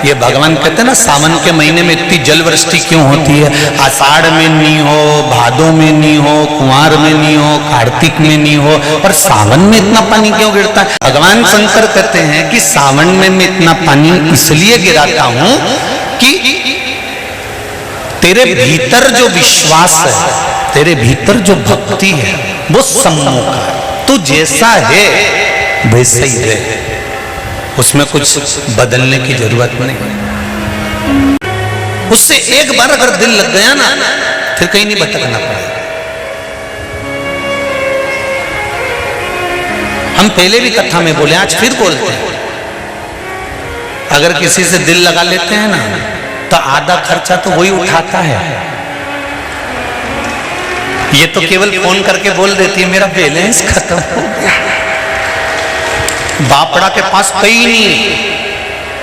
ये भगवान कहते हैं ना, सावन के महीने में इतनी जल वृष्टि क्यों होती है? आषाढ़ में नहीं हो, भादों में नहीं हो, कुंवार में नहीं हो, कार्तिक में नहीं हो, और सावन में इतना पानी क्यों गिरता है? भगवान शंकर कहते हैं कि सावन में मैं इतना पानी इसलिए गिराता हूं कि तेरे भीतर जो विश्वास है, तेरे भीतर जो भक्ति है, वो सम्मुख है। तू जैसा है वैसा ही रहे, उसमें कुछ बदलने की जरूरत नहीं। उससे एक बार अगर दिल लग गया ना, फिर कहीं नहीं भटकना पड़ेगा। हम पहले भी कथा में बोले, आज फिर बोलते हैं, अगर किसी से दिल लगा लेते हैं ना, तो आधा खर्चा तो वही उठाता है। ये तो केवल फोन करके बोल देती है मेरा बैलेंस खत्म हो गया। बापड़ा के पास कहीं नहीं,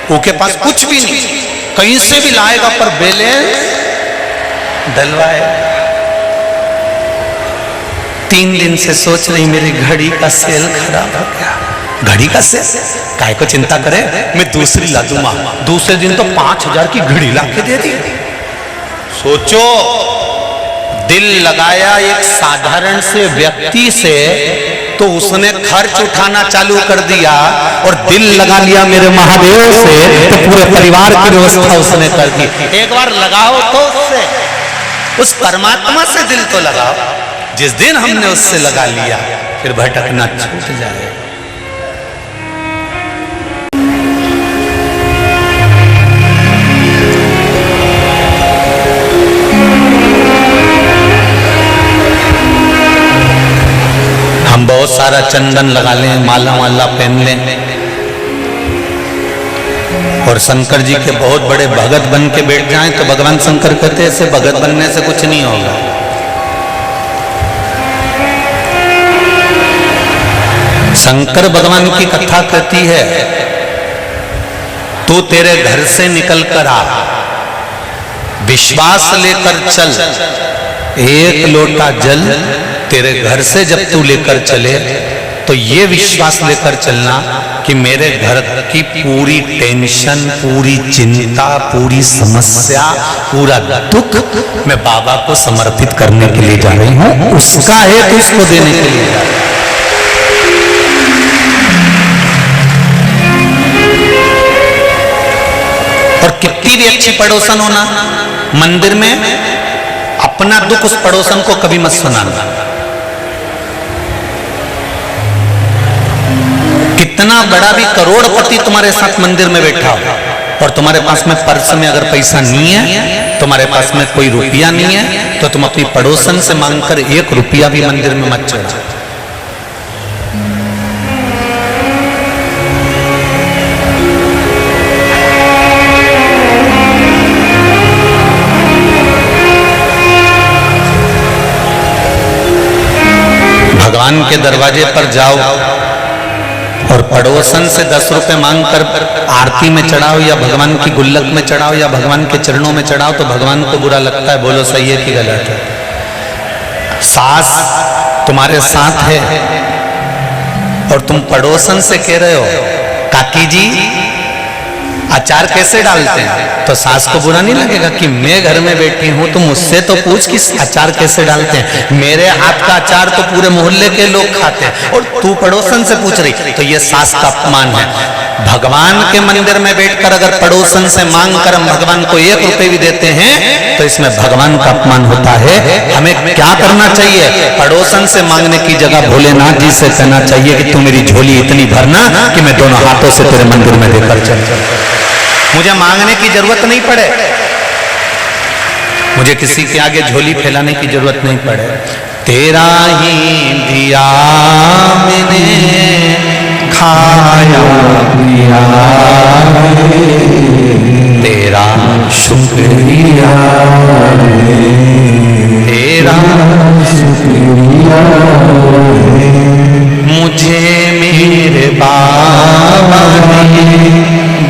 वो के पास कुछ भी नहीं, कहीं से भी लाएगा पर बैलेंस डलवाएगा। 3 दिन से सोच रही मेरी घड़ी का सेल खराब हो गया। घड़ी का सेल काय को चिंता करे, मैं दूसरी ला दूंगा। दूसरे दिन तो 5000 की घड़ी ला के दे दी। सोचो, दिल लगाया एक साधारण से व्यक्ति से, तो उसने खर्च उठाना चालू कर दिया, और दिल लगा लिया मेरे महादेव से, तो पूरे परिवार की व्यवस्था उसने कर दी। एक बार लगाओ तो उससे, उस परमात्मा से दिल तो लगाओ। जिस दिन हमने उससे लगा लिया, फिर भटकना छूट जाए। हम बहुत सारा चंदन लगा लें, माला माला पहन लें, और शंकर जी के बहुत बड़े भगत बन के बैठ जाएं, तो भगवान शंकर कहते हैं ऐसे भगत बनने से कुछ नहीं होगा। शंकर भगवान की कथा कहती है, तू तेरे घर से निकल कर आ, विश्वास लेकर चल, एक लोटा जल तेरे घर से जब तू लेकर चले, तो ये विश्वास लेकर चलना कि मेरे घर की पूरी टेंशन, पूरी चिंता, पूरी समस्या, पूरा दुख मैं बाबा को समर्पित करने के लिए जा रही हूं, उसका है तो उसको देने के लिए जा रही हूं। और कितनी भी अच्छी पड़ोसन होना, मंदिर में अपना दुख उस पड़ोसन को कभी मत सुनाना। कितना बड़ा भी करोड़पति तुम्हारे साथ मंदिर में बैठा हो, और तुम्हारे पास में पर्स में अगर पैसा नहीं है, तुम्हारे पास में कोई रुपया नहीं है, तो तुम अपनी पड़ोसन से मांगकर 1 रुपया भी मंदिर में मत चढ़ाओ। भगवान के दरवाजे पर जाओ और पड़ोसन से 10 रुपए मांगकर आरती में चढ़ाओ, या भगवान की गुल्लक में चढ़ाओ, या भगवान के चरणों में चढ़ाओ, तो भगवान को बुरा लगता है। बोलो सही है कि गलत है? सास तुम्हारे साथ है और तुम पड़ोसन से कह रहे हो काकी जी अचार कैसे डालते हैं, तो सास को बुरा नहीं लगेगा कि मैं घर में बैठी हूं, तो मुझसे तो पूछ कि अचार कैसे डालते हैं। मेरे हाथ का अचार तो पूरे मोहल्ले के लोग खाते हैं, और तू पड़ोसन से पूछ रही, तो ये सास का अपमान है। भगवान के मंदिर में बैठकर अगर पड़ोसन से मांग कर हम भगवान को 1 रुपए भी देते हैं, तो इसमें भगवान का अपमान होता है। हमें क्या करना चाहिए? पड़ोसन से मांगने की जगह भोलेनाथ जी से कहना चाहिए कि तू मेरी झोली इतनी भरना कि मैं दोनों हाथों से तेरे मंदिर में देकर चल, मुझे मांगने की जरूरत नहीं पड़े, मुझे किसी के आगे झोली फैलाने की जरूरत नहीं पड़े। तेरा ही दिया मैंने खाया पिया, तेरा शुक्रिया, तेरा शुक्रिया, मुझे मेरे बाबा ने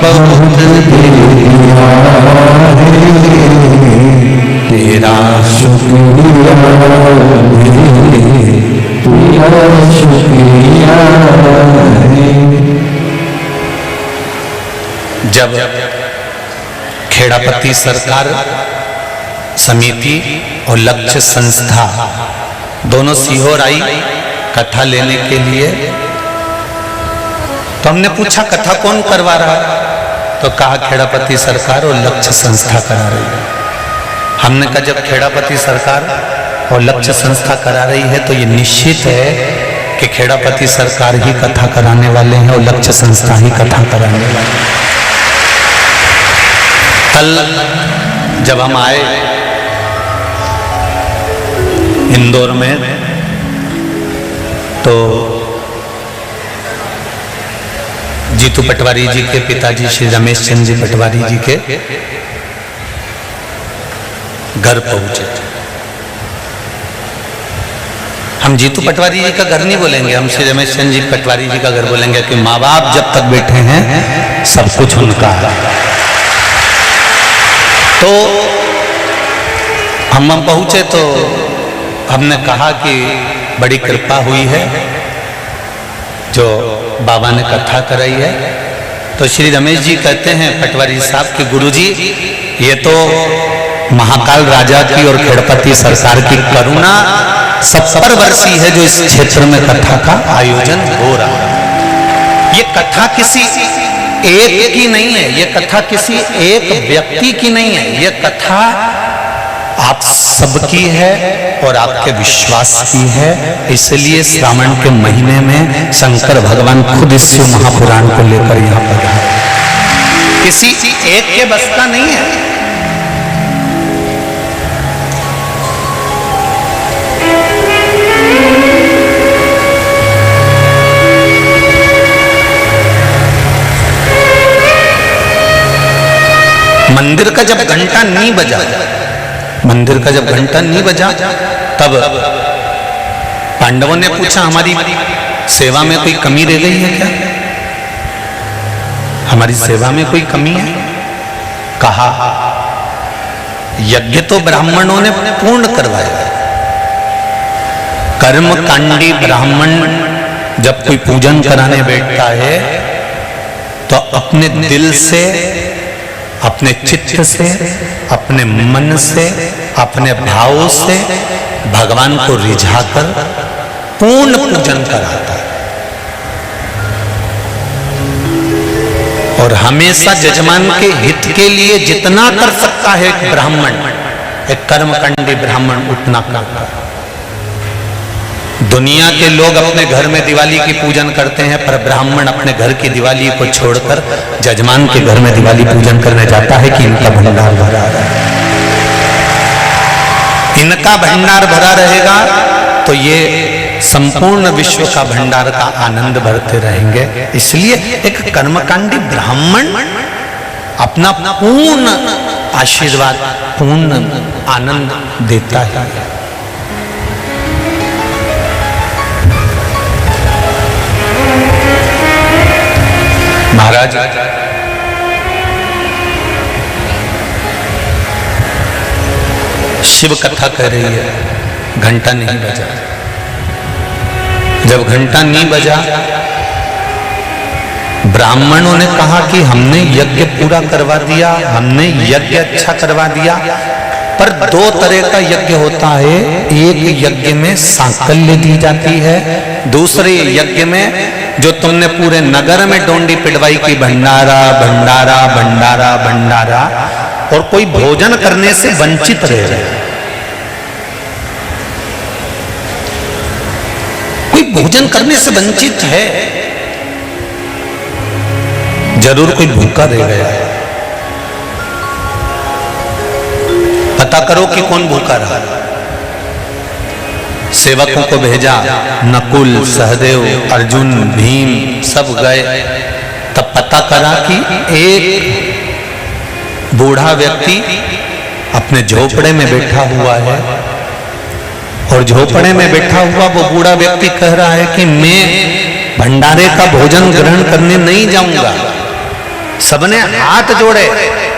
बहुत दिया, तेरा शुक्रिया, तेरा शुक्रिया। जब खेड़ापति सरकार समिति और लक्ष्य संस्था दोनों सीहोर आई कथा लेने के लिए। तो हमने पूछा कथा कौन करवा रहा है, तो कहा खेड़ापति सरकार और लक्ष्य संस्था करा रही है। हमने कहा जब खेड़ापति सरकार और लक्ष्य संस्था करा रही है तो ये निश्चित है कि खेड़ापति सरकार ही कथा कराने वाले हैं और लक्ष्य संस्था ही कथा कराने वाले हैं। कल जब हम आए इंदौर में तो जीतू पटवारी जी के पिताजी श्री रमेश चंद्र जी पटवारी जी के घर पहुंचे। हम जीतू पटवारी जी का घर नहीं बोलेंगे, हम श्री रमेश चंद्र जी पटवारी जी का घर बोलेंगे कि माँ बाप जब तक बैठे हैं सब कुछ उनका है। तो हम पहुंचे तो हमने कहा कि बड़ी कृपा हुई है जो बाबा ने कथा कराई है। तो श्री रमेश जी कहते हैं पटवारी साहब कि गुरुजी ये तो महाकाल राजा की और खेड़पति सरकार की करुणा 70 वर्षीय है जो इस क्षेत्र में कथा का आयोजन हो रहा है। ये कथा किसी एक की नहीं है, ये कथा किसी एक व्यक्ति की नहीं है, ये कथा आप सबकी है और आपके विश्वास की है। इसलिए श्रावण के महीने में शंकर भगवान खुद इस शिव महापुराण को लेकर यहाँ पर है, किसी एक के बस का नहीं है। मंदिर का जब घंटा नहीं बजा, मंदिर का जब घंटा नहीं बजा तब पांडवों ने पूछा हमारी सेवा में कोई कमी रह गई है क्या, हमारी सेवा में कोई कमी है। कहा यज्ञ तो ब्राह्मणों ने पूर्ण करवाया। कर्मकांडी ब्राह्मण जब कोई पूजन कराने बैठता है तो अपने दिल से, अपने चित्त से, अपने मन से, अपने भाव से भगवान को रिझाकर पूर्ण पूजन कराता है। और हमेशा जजमान के हित के लिए जितना कर सकता है एक ब्राह्मण, एक कर्मकांडी ब्राह्मण उतना करता है। दुनिया के लोग अपने घर में दिवाली की पूजन करते हैं, पर ब्राह्मण अपने घर की दिवाली को छोड़कर जजमान के घर में दिवाली पूजन करने जाता है कि इनका भंडार भरा रहे। इनका भंडार भरा रहेगा तो ये संपूर्ण विश्व का भंडार का आनंद भरते रहेंगे। इसलिए एक कर्मकांडी ब्राह्मण अपना पूर्ण आशीर्वाद, पूर्ण आनंद देता है। महाराज शिव कथा कह रही है, घंटा नहीं बजा। जब घंटा नहीं बजा, ब्राह्मणों ने कहा कि हमने यज्ञ पूरा करवा दिया, हमने यज्ञ अच्छा करवा दिया, पर दो तरह का यज्ञ होता है। एक यज्ञ में सांकल्य दी जाती है, दूसरे यज्ञ में जो तुमने पूरे नगर में डोंडी पिटवाई की भंडारा भंडारा भंडारा भंडारा, और कोई भोजन करने से वंचित रह जाए, कोई भोजन करने से वंचित है, जरूर कोई भूखा रह गया है। पता करो कि कौन भूखा रहा। सेवकों को भेजा, नकुल, सहदेव, अर्जुन, भीम सब गए। तब पता करा कि एक बूढ़ा व्यक्ति अपने झोपड़े में बैठा हुआ है, और झोपड़े में बैठा हुआ वो बूढ़ा व्यक्ति कह रहा है कि मैं भंडारे का भोजन ग्रहण करने नहीं जाऊंगा। सबने हाथ जोड़े,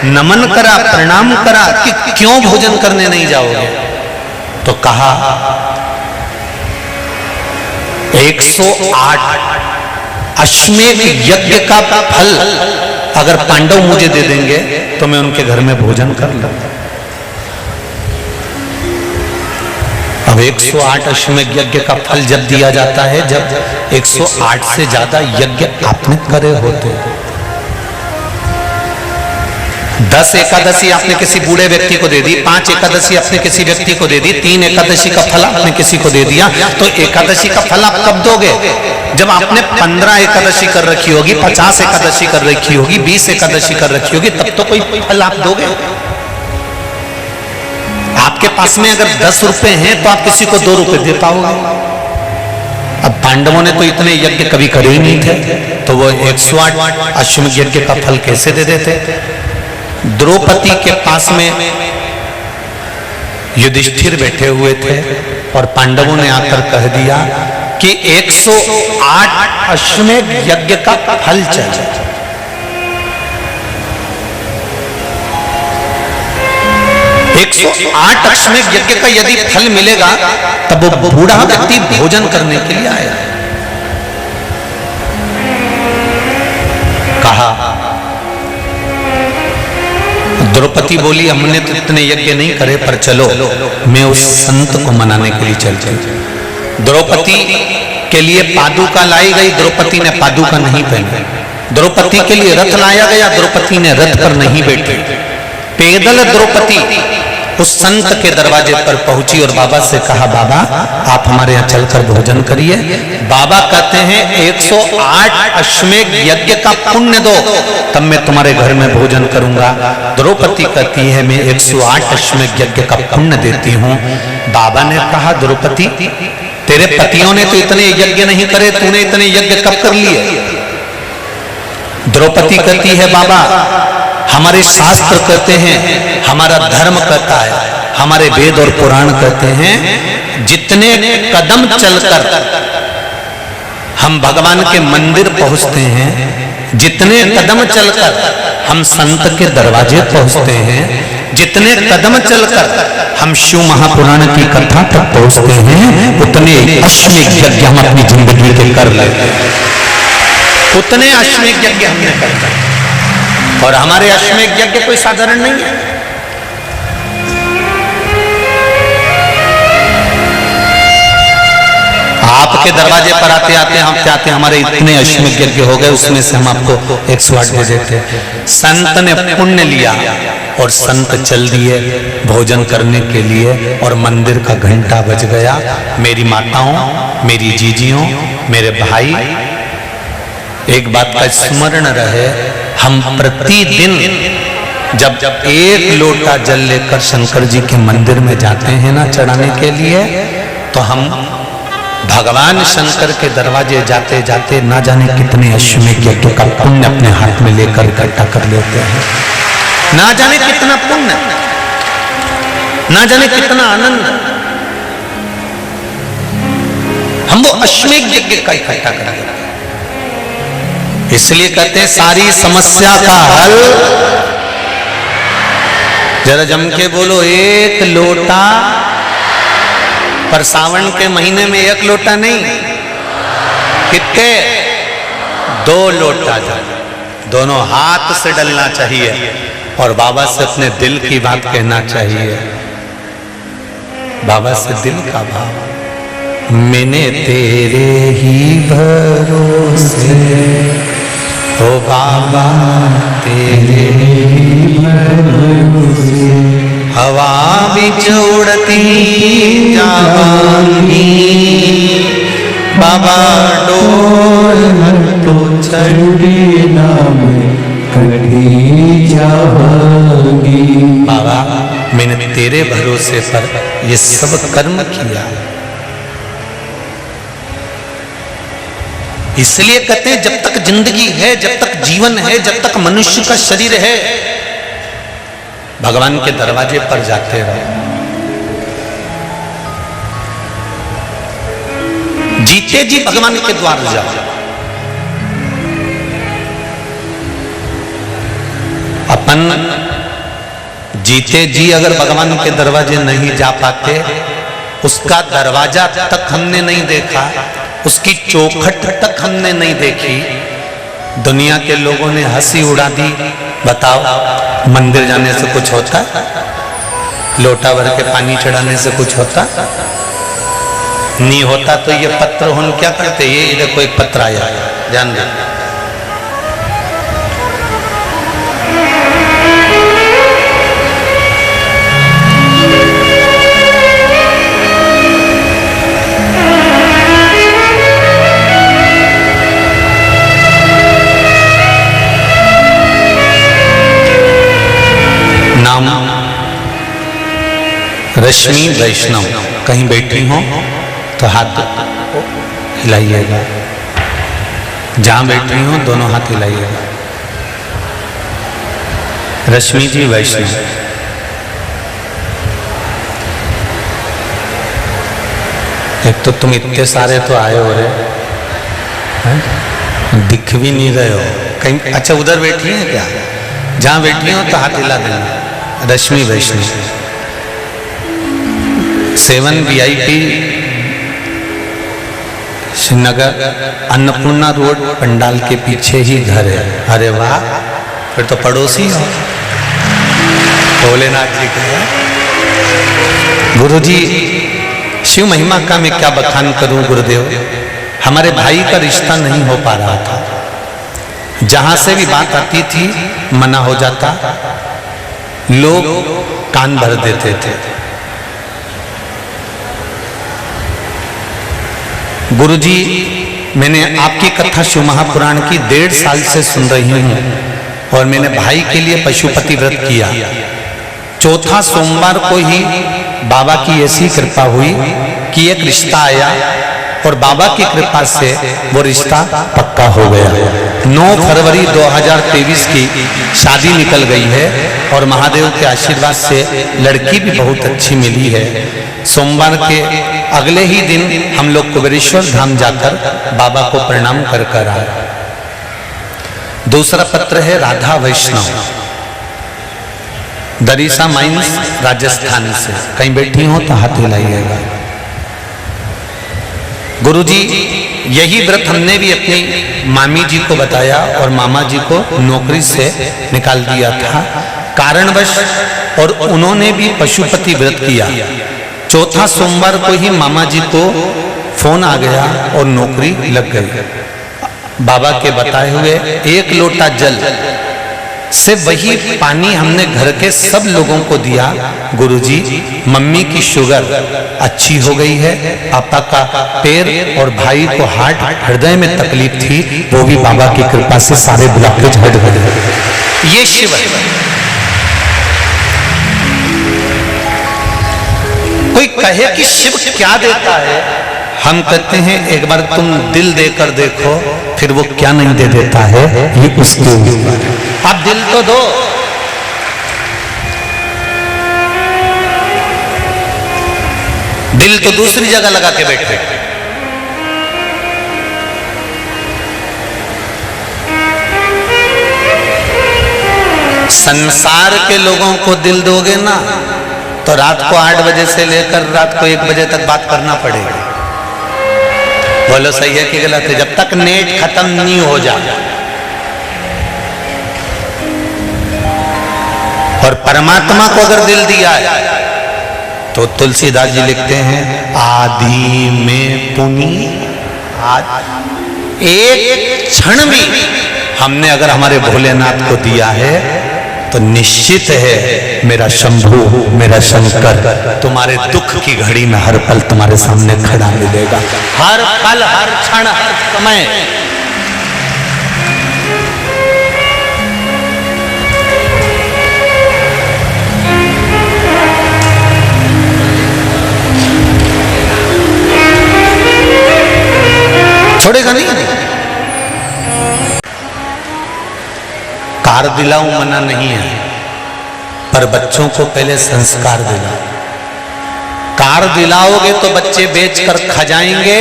नमन करा, प्रणाम करा कि क्यों भोजन करने नहीं जाओगे। तो कहा 108 अश्वमेध यज्ञ का फल अगर पांडव मुझे दे देंगे तो मैं उनके घर में भोजन कर लूंगा। अब 108 अश्वमेध यज्ञ का फल जब दिया जाता है, जब 108 से ज्यादा यज्ञ आपने करे होते हैं। 10 एकादशी आपने किसी बूढ़े व्यक्ति को दे दी, 5 एकादशी आपने किसी व्यक्ति को दे दी, 3 एकादशी का फल आपने किसी को दे दिया, तो एकादशी का फल आप कब दोगे? जब आपने 15 एकादशी कर रखी होगी, 50 एकादशी कर रखी होगी, 20 एकादशी कर रखी होगी, तब तो कोई फल आप दोगे। आपके पास में अगर 10 रुपए हैं तो आप किसी को 2 रुपए दे पाओगे। अब पांडवों ने तो इतने यज्ञ कभी करे ही नहीं थे, तो वो 108 अश्वमेध यज्ञ का फल कैसे दे देते? द्रौपदी के पास में युधिष्ठिर बैठे हुए थे और पांडवों ने आकर कह दिया कि 108 अश्वमेध यज्ञ का फल चाहिए। एक 108 अश्वमेध यज्ञ का यदि फल मिलेगा तब वो बूढ़ा व्यक्ति भोजन करने के लिए आया। कहा, द्रौपदी बोली हमने तो इतने यज्ञ नहीं करे, पर चलो मैं उस संत को मनाने के लिए चलती। द्रौपदी के लिए पादुका लाई गई, द्रौपदी ने पादुका नहीं पहनी। द्रौपदी के लिए रथ लाया गया, द्रौपदी ने रथ पर नहीं बैठी। पैदल द्रौपदी उस संत के दरवाजे पर पहुंची और बाबा से कहा, बाबा आप हमारे यहाँ चलकर भोजन करिए। बाबा कहते हैं 108 अश्वमेध यज्ञ का पुण्य दो, तब मैं तुम्हारे घर में भोजन करूंगा। द्रौपदी कहती है मैं 108 अश्वमेध यज्ञ का पुण्य देती हूँ। बाबा ने कहा, द्रौपदी तेरे पतियों ने तो इतने यज्ञ नहीं करे, तूने इतने यज्ञ कब कर लिए? द्रौपदी कहती है, बाबा हमारे शास्त्र कहते हैं, हमारा धर्म कहता है, हमारे वेद और पुराण कहते हैं, जितने कदम चलकर हम भगवान के मंदिर पहुंचते हैं, जितने कदम चलकर हम संत के दरवाजे पहुंचते हैं, जितने कदम चलकर हम शिव महापुराण की कथा तक पहुंचते हैं, उतने अश्वमेध यज्ञ हम अपनी जिंदगी के कर लेते हैं। उतने अश्वमेध यज्ञ हमने करते हैं और हमारे अश्वमेध यज्ञ कोई साधारण नहीं है। आपके दरवाजे पर आते आते हमारे इतने अश्वमेध यज्ञ हो गए, उसमें से हम आपको 108 दे देते। संत ने पुण्य लिया और संत चल दिए भोजन करने के लिए और मंदिर का घंटा बज गया। मेरी माताओं, मेरी जीजियों, मेरे भाई, एक बात का स्मरण रहे, हम प्रतिदिन जब 1 लोटा जल लेकर शंकर जी के मंदिर में जाते हैं ना चढ़ाने के लिए, तो हम भगवान शंकर के दरवाजे जाते जाते ना जाने कितने अश्वमेध यज्ञ का पुण्य अपने हाथ में लेकर इकट्ठा कर लेते हैं। ना जाने कितना पुण्य, ना जाने कितना आनंद हम वो अश्वमेध यज्ञ का इकट्ठा कर लेते हैं। इसलिए कहते हैं सारी समस्या का हल, जरा जम के बोलो, 1 लोटा। पर सावन के महीने में 1 लोटा नहीं, कितने? 2 लोटा जल, दोनों हाथ से डलना चाहिए और बाबा से अपने दिल की बात कहना चाहिए। बाबा से दिल का भाव, मैंने तेरे ही भरोसे, ओ बाबा तेरे ही भरोसे, हवा बिच उड़ती जावांगी, बाबा डोर तो चढ़ी ना मैं कभी जावांगी। बाबा मैंने तेरे भरोसे पर ये सब कर्म किया। इसलिए कहते हैं जब तक जिंदगी है, जब तक जीवन है, जब तक मनुष्य का शरीर है, भगवान के दरवाजे पर जाते रहो। जीते जी भगवान के द्वार जाओ। अपन जीते जी अगर भगवान के दरवाजे नहीं जा पाते, उसका दरवाजा तक हमने नहीं देखा, उसकी चौखट तक हमने नहीं देखी, दुनिया के लोगों ने हंसी उड़ा दी। बताओ, मंदिर जाने से कुछ होता? लोटा भर के पानी चढ़ाने से कुछ होता? नहीं होता। तो ये पत्र हम क्या करते? ये देखो एक पत्र आया, ध्यान दो। नाम रश्मि वैष्णव। कहीं बैठी हो तो हाथ हिलाइएगा, जहां बैठी हो दोनों हाथ हिलाइएगा। रश्मि जी वैष्णव। एक तो तुम इतने सारे तो आए हो रे, दिख भी नहीं रहे हो कहीं। अच्छा उधर बैठी है क्या? जहां बैठी हो तो हाथ हिला देना। रश्मि वैष्णव। 7 VIP श्रीनगर अन्नपूर्णा रोड पंडाल के पीछे ही घर है। अरे वाह, फिर तो पड़ोसी हो। भोलेनाथ जी का। गुरु जी शिव महिमा का मैं क्या बखान करूं गुरुदेव। हमारे भाई का रिश्ता नहीं हो पा रहा था। जहां से भी बात आती थी मना हो जाता, लोग कान भर देते थे। गुरुजी, मैंने आपकी कथा शिव महापुराण की 1.5 साल से सुन रही हूं और मैंने भाई के लिए पशुपति व्रत किया। चौथा सोमवार को ही बाबा की ऐसी कृपा हुई कि एक रिश्ता आया और बाबा की कृपा से वो रिश्ता पक्का हो गया। 9 फरवरी 2023 की शादी निकल गई है और महादेव के आशीर्वाद से लड़की भी बहुत अच्छी मिली है। सोमवार के अगले ही दिन हम लोग कुबेरेश्वर धाम जाकर बाबा को प्रणाम कर कर आए। दूसरा पत्र है राधा वैष्णव, दरीसा माइंस राजस्थान से। कहीं बैठी हो तो हाथ हिलाइएगा। गुरुजी, यही व्रत हमने भी अपनी मामी जी को बताया और मामा जी को नौकरी से निकाल दिया था कारणवश, और उन्होंने भी पशुपति व्रत किया। चौथा सोमवार को ही मामा जी को फोन आ गया और नौकरी लग गई। बाबा के बताए हुए 1 लोटा जल से वही पानी हमने घर के सब लोगों को दिया। गुरुजी, मम्मी की शुगर अच्छी हो गई है, पापा का पैर और भाई को हार्ट हृदय में तकलीफ थी, वो भी बाबा की कृपा से सारे ब्लॉकेज हट गए। ये शिव है। कोई कहे कि शिव क्या देता है, हम कहते हैं एक बार तुम दिल देकर देखो, फिर वो क्या नहीं दे देता है ये उसके ऊपर। आप दिल तो दो। दिल तो दूसरी जगह लगा के बैठे। संसार के लोगों को दिल दोगे ना तो रात को 8 बजे से लेकर रात को 1 बजे तक बात करना पड़ेगा। बोलो सही है कि गलत है? जब तक नेट खत्म नहीं हो जाए। और परमात्मा को अगर दिल दिया है तो तुलसीदास जी लिखते हैं आदि में पुनि, एक क्षण भी हमने अगर हमारे भोलेनाथ को दिया है तो निश्चित है मेरा शंभू, मेरा शंकर तुम्हारे दुख की घड़ी में हर पल तुम्हारे सामने खड़ा मिलेगा। हर पल, हर क्षण, हर समय। छोड़ेगा नहीं। कार दिलाऊं मना नहीं है, पर बच्चों को पहले संस्कार दिलाओ। कार दिलाओगे तो बच्चे बेचकर खा जाएंगे,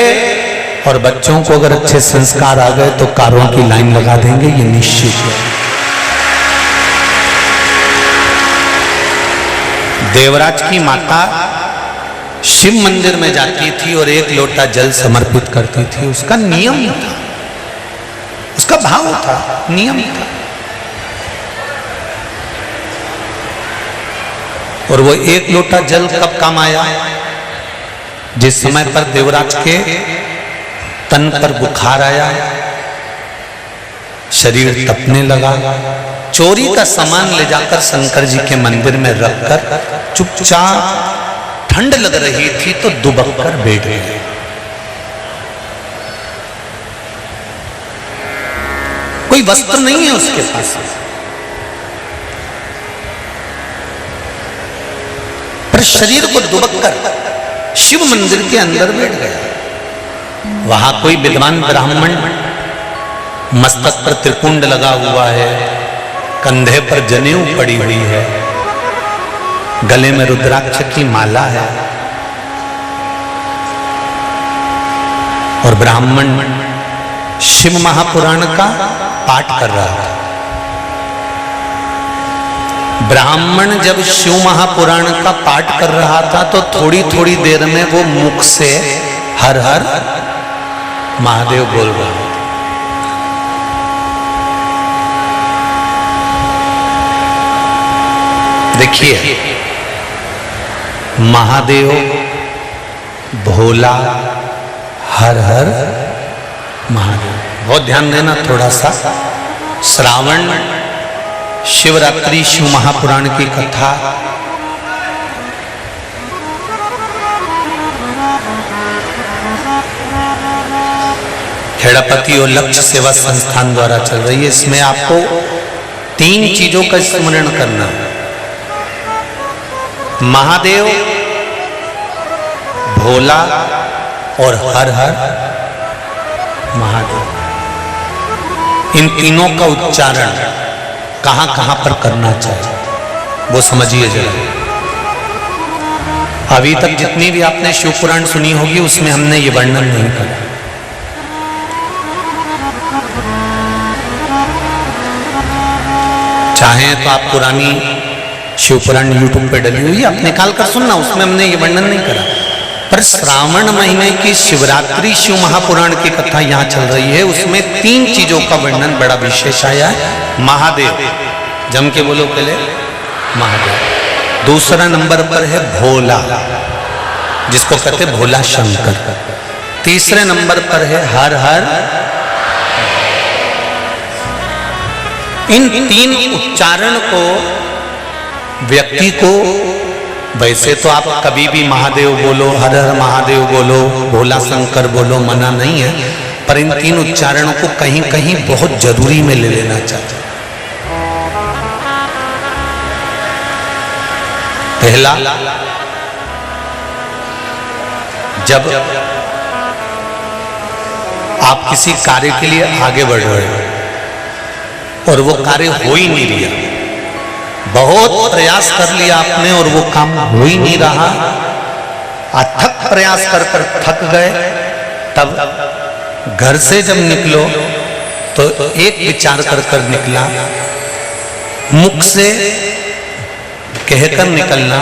और बच्चों को अगर अच्छे संस्कार आ गए तो कारों की लाइन लगा देंगे, ये निश्चित है। देवराज की माता शिव मंदिर में जाती थी और 1 लोटा जल समर्पित करती थी, उसका नियम था। उसका भाव था, नियम था। और वो एक लोटा जल कब काम आया? जिस समय पर देवराज के तन पर बुखार आया, शरीर तपने लगा, चोरी का सामान ले जाकर शंकर जी के मंदिर में रखकर चुपचाप ठंड लग रही थी तो दुबक कर बैठ गए। कोई वस्त्र नहीं है उसके पास, पर शरीर को दुबक कर शिव मंदिर के अंदर बैठ गया। वहां कोई विद्वान ब्राह्मण, मस्तक पर त्रिकुंड लगा हुआ है, कंधे पर जनेऊ पड़ी हुई है, गले में रुद्राक्ष की माला है, और ब्राह्मण शिव महापुराण का पाठ कर रहा था। ब्राह्मण जब शिव महापुराण का पाठ कर रहा था तो थोड़ी थोड़ी देर में वो मुख से हर हर महादेव बोल रहा था। देखिए, महादेव, भोला, हर हर महादेव। बहुत ध्यान देना थोड़ा सा। श्रावण शिवरात्रि शिव महापुराण की कथा खेड़ापति और लक्ष्य सेवा संस्थान द्वारा चल रही है। इसमें आपको 3 चीजों का स्मरण करना: महादेव, भोला और हर हर महादेव। इन तीनों का उच्चारण कहां कहां पर करना चाहिए वो समझिए जरा। अभी तक जितनी भी आपने शिव पुराण सुनी होगी उसमें हमने ये वर्णन नहीं करा। चाहे तो आप पुरानी शिव पुराण यूट्यूब पे डली हुई आप निकाल कर सुनना, उसमें हमने ये वर्णन नहीं करा। पर श्रावण महीने की शिवरात्रि शिव महापुराण की कथा यहाँ चल रही है, उसमें 3 चीजों का वर्णन बड़ा विशेष आया है। महादेव, जम के बोलो पहले, महादेव। दूसरा नंबर पर है भोला, जिसको कहते भोला शंकर। तीसरे नंबर पर है हर हर। इन 3 उच्चारण को व्यक्ति को, वैसे तो आप कभी भी महादेव बोलो, हर हर महादेव बोलो, भोला शंकर बोलो, मना नहीं है, पर इन 3 उच्चारणों को कहीं कहीं बहुत जरूरी में ले लेना चाहिए। पहला, जब आप किसी कार्य के लिए आगे बढ़ रहे हो और वो कार्य हो ही नहीं रहा, बहुत प्रयास कर लिया आपने और वो काम हो ही नहीं रहा, अथक प्रयास कर कर थक गए, तब घर से जब निकलो तो एक विचार कर कर निकला, मुख से कहकर निकलना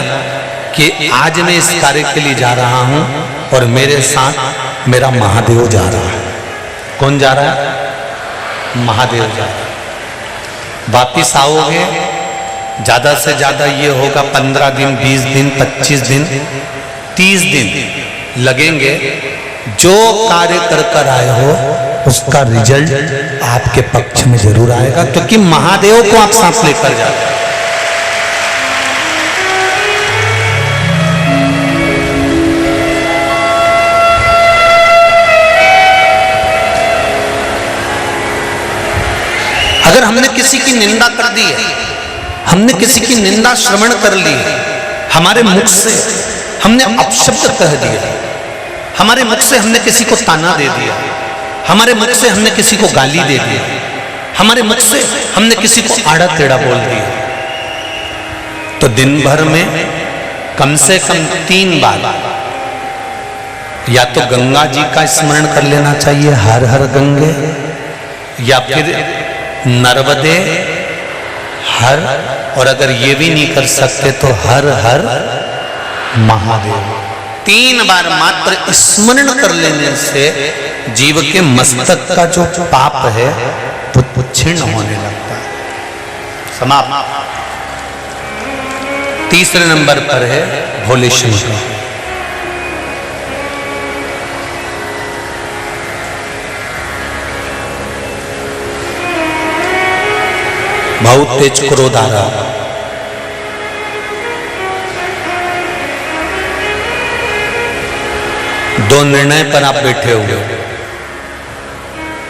कि आज मैं इस कार्य के लिए जा रहा हूं और मेरे साथ मेरा महादेव जा रहा है। कौन जा रहा है? महादेव जा रहा है। वापिस आओगे, ज्यादा से ज्यादा ये होगा 15 दिन, 20 दिन, 25 दिन, 30 दिन लगेंगे। जो कार्य कर कर आए हो उसका रिजल्ट आपके पक्ष में जरूर आएगा, क्योंकि महादेव को आप साथ लेकर जाते हैं। अगर हमने किसी की निंदा कर दी है, हमने किसी की निंदा श्रवण कर ली है, हमारे मुख से हमने अपशब्द कह दिया, हमारे मुख से हमने किसी को ताना दे दिया, हमारे मुख से हमने किसी को गाली दे दी, हमारे मुख से हमने किसी को आड़ा टेढ़ा बोल दिया, तो दिन भर में कम से कम 3 बार या तो गंगा जी का स्मरण कर लेना चाहिए, हर हर गंगे, या फिर नर्मदे हर, और अगर ये भी नहीं कर सकते तो हर हर महादेव। 3 बार मात्र स्मरण कर लेने से जीव के मस्तक का जो पाप है वो क्षीण होने लगता है, समाप्त। तीसरे नंबर पर है भोले शंकर। बहुत तेज क्रोध आ रहा, दो निर्णय पर आप बैठे हुए हो।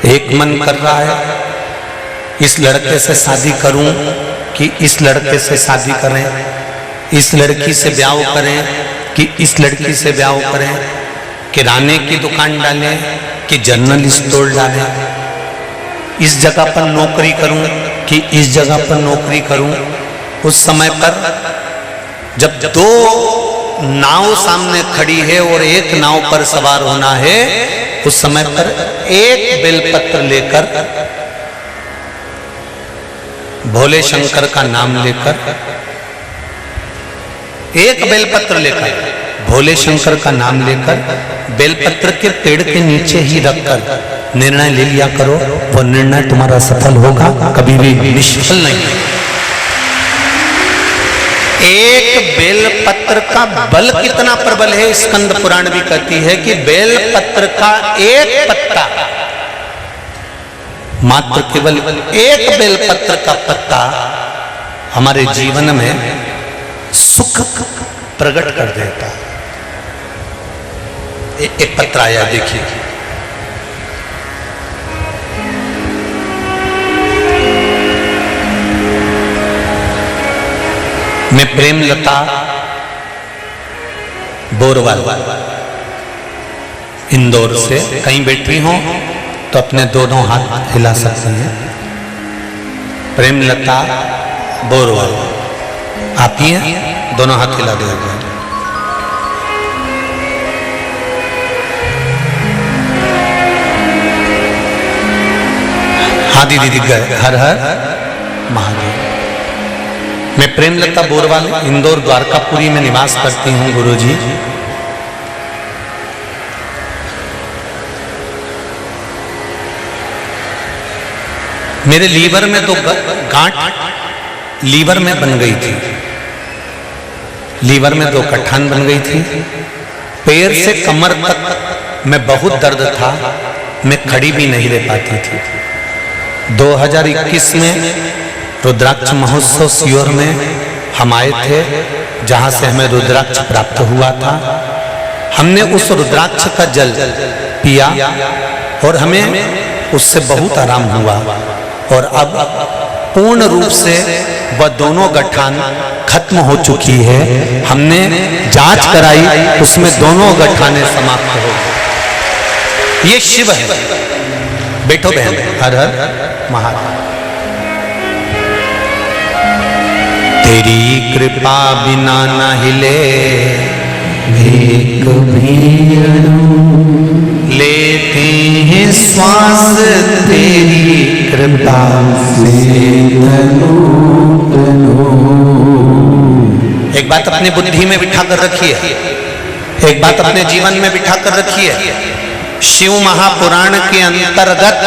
एक मन कर रहा है इस लड़के से शादी करूं कि इस लड़के से शादी करें, इस लड़की से ब्याह करें कि इस लड़की से ब्याह करें, किराने की दुकान डालें कि जनरल स्टोर डालें, इस जगह पर नौकरी करूं कि इस जगह पर नौकरी करूं। उस समय पर जब दो नाव सामने खड़ी है और एक नाव पर सवार होना है, उस समय पर एक बेलपत्र लेकर, भोले शंकर का नाम लेकर, एक बेलपत्र लेकर, भोले शंकर का नाम लेकर, बेलपत्र के पेड़ के नीचे ही रखकर निर्णय ले लिया करो। वो निर्णय तुम्हारा सफल होगा, कभी भी निष्फल नहीं। एक बेलपत्र का बल कितना प्रबल है, स्कंद पुराण भी कहती है कि बेलपत्र का एक पत्ता, मात्र केवल एक बेलपत्र का पत्ता हमारे जीवन में सुख प्रकट कर देता। एक पत्र आया, देखिए, मैं प्रेमलता बोरवाल इंदौर से, कहीं बैठी हो तो अपने दोनों हाथ हिला सकते हैं। प्रेमलता बोरवाल आप ही हैं, दोनों हाथ हिला देंगे। हाँ दीदी दिख गए, हर हर महादेव। मैं प्रेमलता बोरवाल इंदौर द्वारकापुरी में निवास करती हूँ गुरुजी। मेरे लीवर में तो गांठ लीवर में बन गई थी, लीवर में 2 गठान बन गई थी। पैर से कमर तक में बहुत दर्द था, मैं खड़ी भी नहीं रह पाती थी। 2021 में रुद्राक्ष महोत्सव सीहोर में हम आए थे, जहां से हमें रुद्राक्ष प्राप्त हुआ था। हमने उस रुद्राक्ष का जल पिया और हमें उससे बहुत आराम हुआ, और अब पूर्ण रूप से वह दोनों गठान खत्म हो चुकी है। हमने जांच कराई, उसमें दोनों गठाने समाप्त हो गए। ये शिव है। बैठो बहन, हर हर महादेव। तेरी कृपा बिना न हिले एक भी लेते हैं श्वास, तेरी कृपा से। एक बात अपनी बुद्धि में बिठा कर रखिए, एक बात अपने जीवन में बिठा कर रखिए। शिव महापुराण के अंतर्गत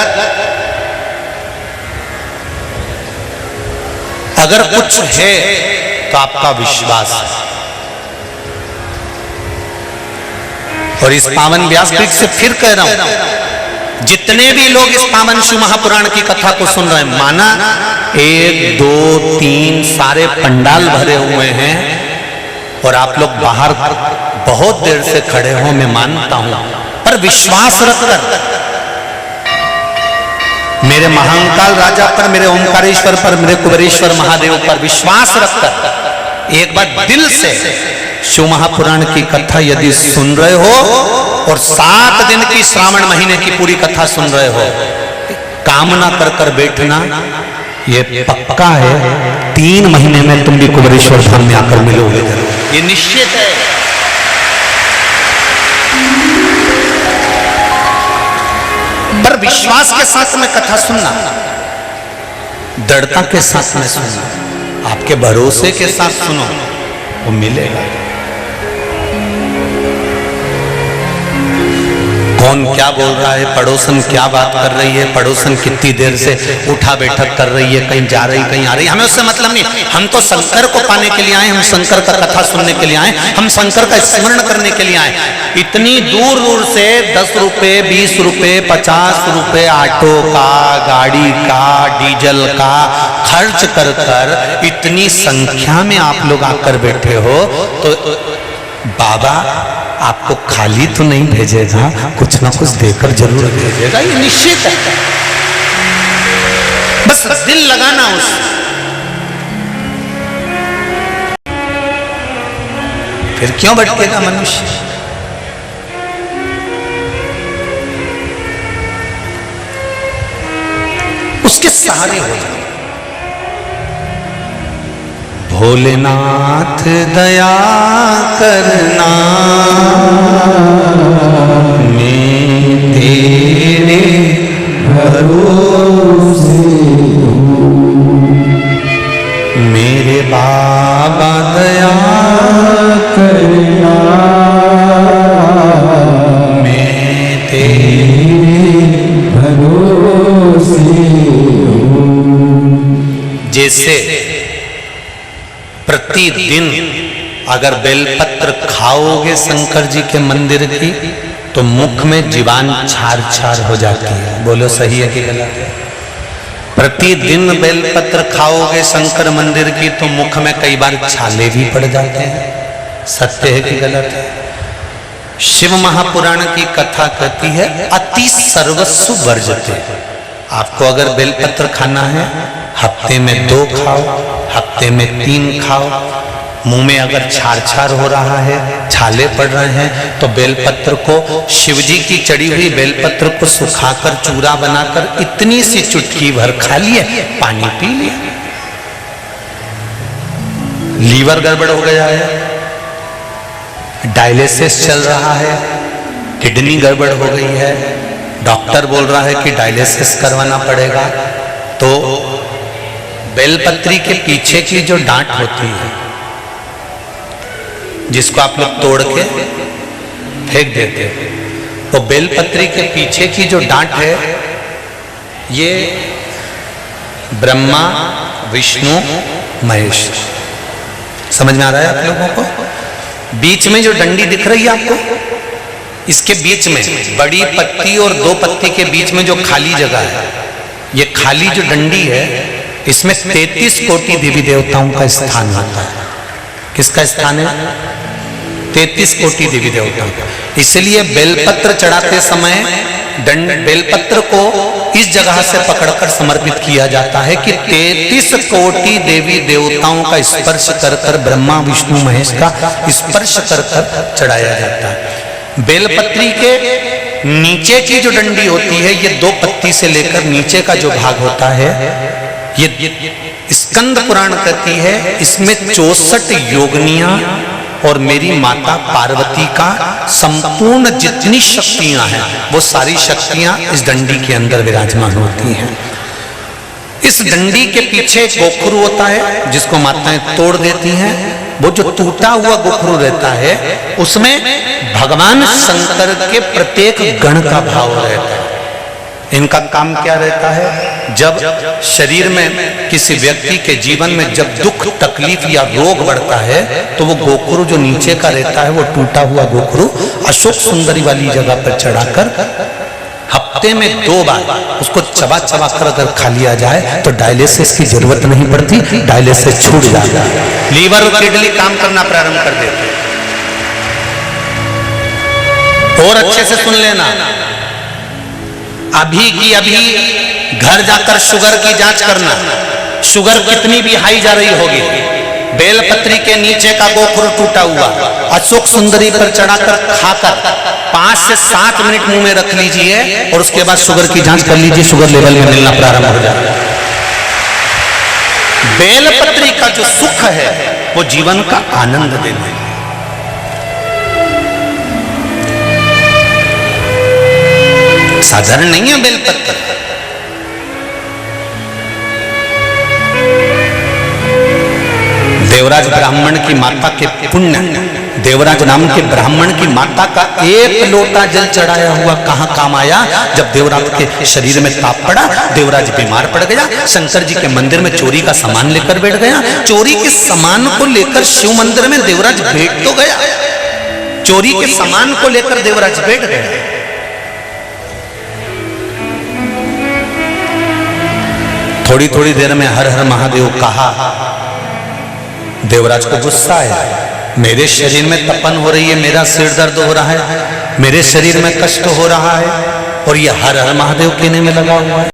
अगर कुछ है तो आपका विश्वास है। और इस पावन व्यासपीठ से फिर कह रहा हूं, जितने भी लोग इस पावन शिव महापुराण की कथा को सुन रहे हैं, माना 1 2 3 सारे पंडाल भरे हुए हैं और आप लोग बाहर बहुत देर से खड़े हो, मैं मानता हूं, पर विश्वास रखकर मेरे महाकाल राजा पर, मेरे ओंकारेश्वर पर, मेरे कुबेरेश्वर महादेव पर विश्वास रखकर एक बार दिल से शिव महापुराण की कथा यदि सुन रहे हो और 7 दिन की श्रावण महीने की पूरी कथा सुन रहे हो, कामना कर कर बैठना, ये पक्का है 3 महीने में तुम भी कुबेरेश्वर धाम में आकर मिलोगे, ये निश्चित है। पर विश्वास के साथ में कथा सुनना, दृढ़ता के साथ में सुनना, आपके भरोसे के साथ सुनो, वो मिलेगा। कौन क्या बोल रहा है, पड़ोसन क्या बात कर रही है, पड़ोसन कितनी देर से उठा बैठक कर रही है, कहीं जा रही कहीं आ रही, हमें उससे मतलब नहीं। हम तो शंकर को पाने के लिए आए, हम शंकर का कथा सुनने के लिए आए, हम शंकर का स्मरण करने के लिए आए। इतनी दूर दूर से 10 रुपए 20 रुपए 50 रुपए ऑटो का, गाड़ी का, डीजल का खर्च कर कर इतनी संख्या में आप लोग आकर बैठे हो, तो बाबा आपको खाली तो नहीं भेजेगा, कुछ ना कुछ देकर जरूर भेजेगा, ये निश्चित है। बस दिल लगाना उस, फिर क्यों भटकेगा मनुष्य। उसके सहारे हो जाए। भोलेनाथ दया करना, मैं तेरे भरोसे हूँ, मेरे बाबा दया करना, मैं तेरे भरोसे हूँ। जैसे प्रतिदिन अगर बेलपत्र खाओगे शंकर जी के मंदिर की, तो मुख में जीवान छार छार हो जाती है। बोलो सही है कि गलत है? प्रतिदिन बेलपत्र खाओगे शंकर मंदिर की, तो मुख में कई बार छाले भी पड़ जाते हैं। सत्य है कि गलत है? शिव महापुराण की कथा कहती है अति सर्वस्व वर्जते। आपको अगर बेलपत्र खाना है, हफ्ते में 2 खाओ, हफ्ते में 3 खाओ। मुंह में अगर छार छार हो रहा है, छाले पड़ रहे हैं, तो बेलपत्र को, शिवजी की चढ़ी हुई बेलपत्र को सुखाकर चूरा बनाकर इतनी सी चुटकी भर खा लिए, पानी पी लिया। लीवर गड़बड़ हो गया है, डायलिसिस चल रहा है, किडनी गड़बड़ हो गई है, डॉक्टर बोल रहा है कि डायलिसिस करवाना पड़ेगा, तो बेलपत्री के पीछे की जो डांट होती है, जिसको आप लोग तोड़ के फेंक देते हैं, तो बेलपत्री के पीछे की जो डांट है, ये ब्रह्मा विष्णु महेश। समझ में आ रहा है आप लोगों को? बीच में जो डंडी दिख रही है आपको, इसके बीच में बड़ी पत्ती और 2 पत्ती के बीच में जो खाली जगह है, ये खाली जो डंडी है, इसमें 33 कोटि देवी देवताओं का स्थान होता है। किसका स्थान है? 33 कोटि देवी देवताओं का। इसलिए बेलपत्र चढ़ाते समय बेलपत्र को इस जगह से पकड़कर समर्पित किया जाता है कि 33 कोटि देवी देवताओं का स्पर्श कर कर, ब्रह्मा विष्णु महेश का स्पर्श कर कर चढ़ाया जाता है। बेलपत्री के नीचे की जो डंडी होती है, ये 2 पत्ती से लेकर नीचे का जो भाग होता है, ये स्कंद पुराण कहती है, इसमें 64 योगनियां और मेरी माता पार्वती का संपूर्ण जितनी शक्तियां हैं, वो सारी शक्तियां इस डंडी के अंदर विराजमान होती हैं। इस डंडी के पीछे एक गोखरू होता है, जिसको माताएं तोड़ देती हैं। वो जो टूटा हुआ गोखरू रहता है, उसमें भगवान शंकर के प्रत्येक गण का भाव रहता है। इनका काम क्या रहता है? जब शरीर में किसी व्यक्ति के जीवन में जब दुख तकलीफ या रोग बढ़ता है, तो वो गोखरू जो नीचे का रहता है, वो टूटा हुआ गोखरू अशोक सुंदरी वाली जगह पर चढ़ाकर हफ्ते में 2 बार उसको चबा चबा कर अगर खा लिया जाए, तो डायलिसिस की जरूरत नहीं पड़ती, डायलिसिस छूट जाता है, लीवर और किडनी काम करना प्रारंभ कर देते हैं। और अच्छे से सुन लेना, अभी की अभी घर जाकर शुगर की जांच करना। शुगर कितनी भी हाई जा रही होगी, बेलपत्री के नीचे का गोखरू टूटा हुआ अशोक सुंदरी पर चढ़ाकर खाकर 5 से 7 मिनट मुंह में रख लीजिए, और उसके बाद शुगर की जांच कर लीजिए, शुगर लेवल में मिलना प्रारंभ हो जाएगा। बेलपत्री का जो सुख है, वो जीवन का आनंद देना है। साधारण नहीं है बेलपत्र। देवराज ब्राह्मण की माता के पुण्य देवराज नाम के ब्राह्मण की माता का एक लोटा जल चढ़ाया हुआ कहां काम आया? जब देवराज के शरीर में ताप पड़ा, देवराज बीमार पड़ गया, शंकर जी के मंदिर में चोरी का सामान लेकर बैठ गया। चोरी के सामान को लेकर शिव मंदिर में देवराज बैठ तो गया, चोरी के सामान को लेकर देवराज बैठ गया। थोड़ी थोड़ी देर में हर हर महादेव कहा। देवराज को गुस्सा आया, मेरे शरीर में तपन हो रही है, मेरा सिर दर्द हो रहा है, मेरे शरीर में कष्ट हो रहा है, और ये हर हर महादेव कहने में लगा हुआ है।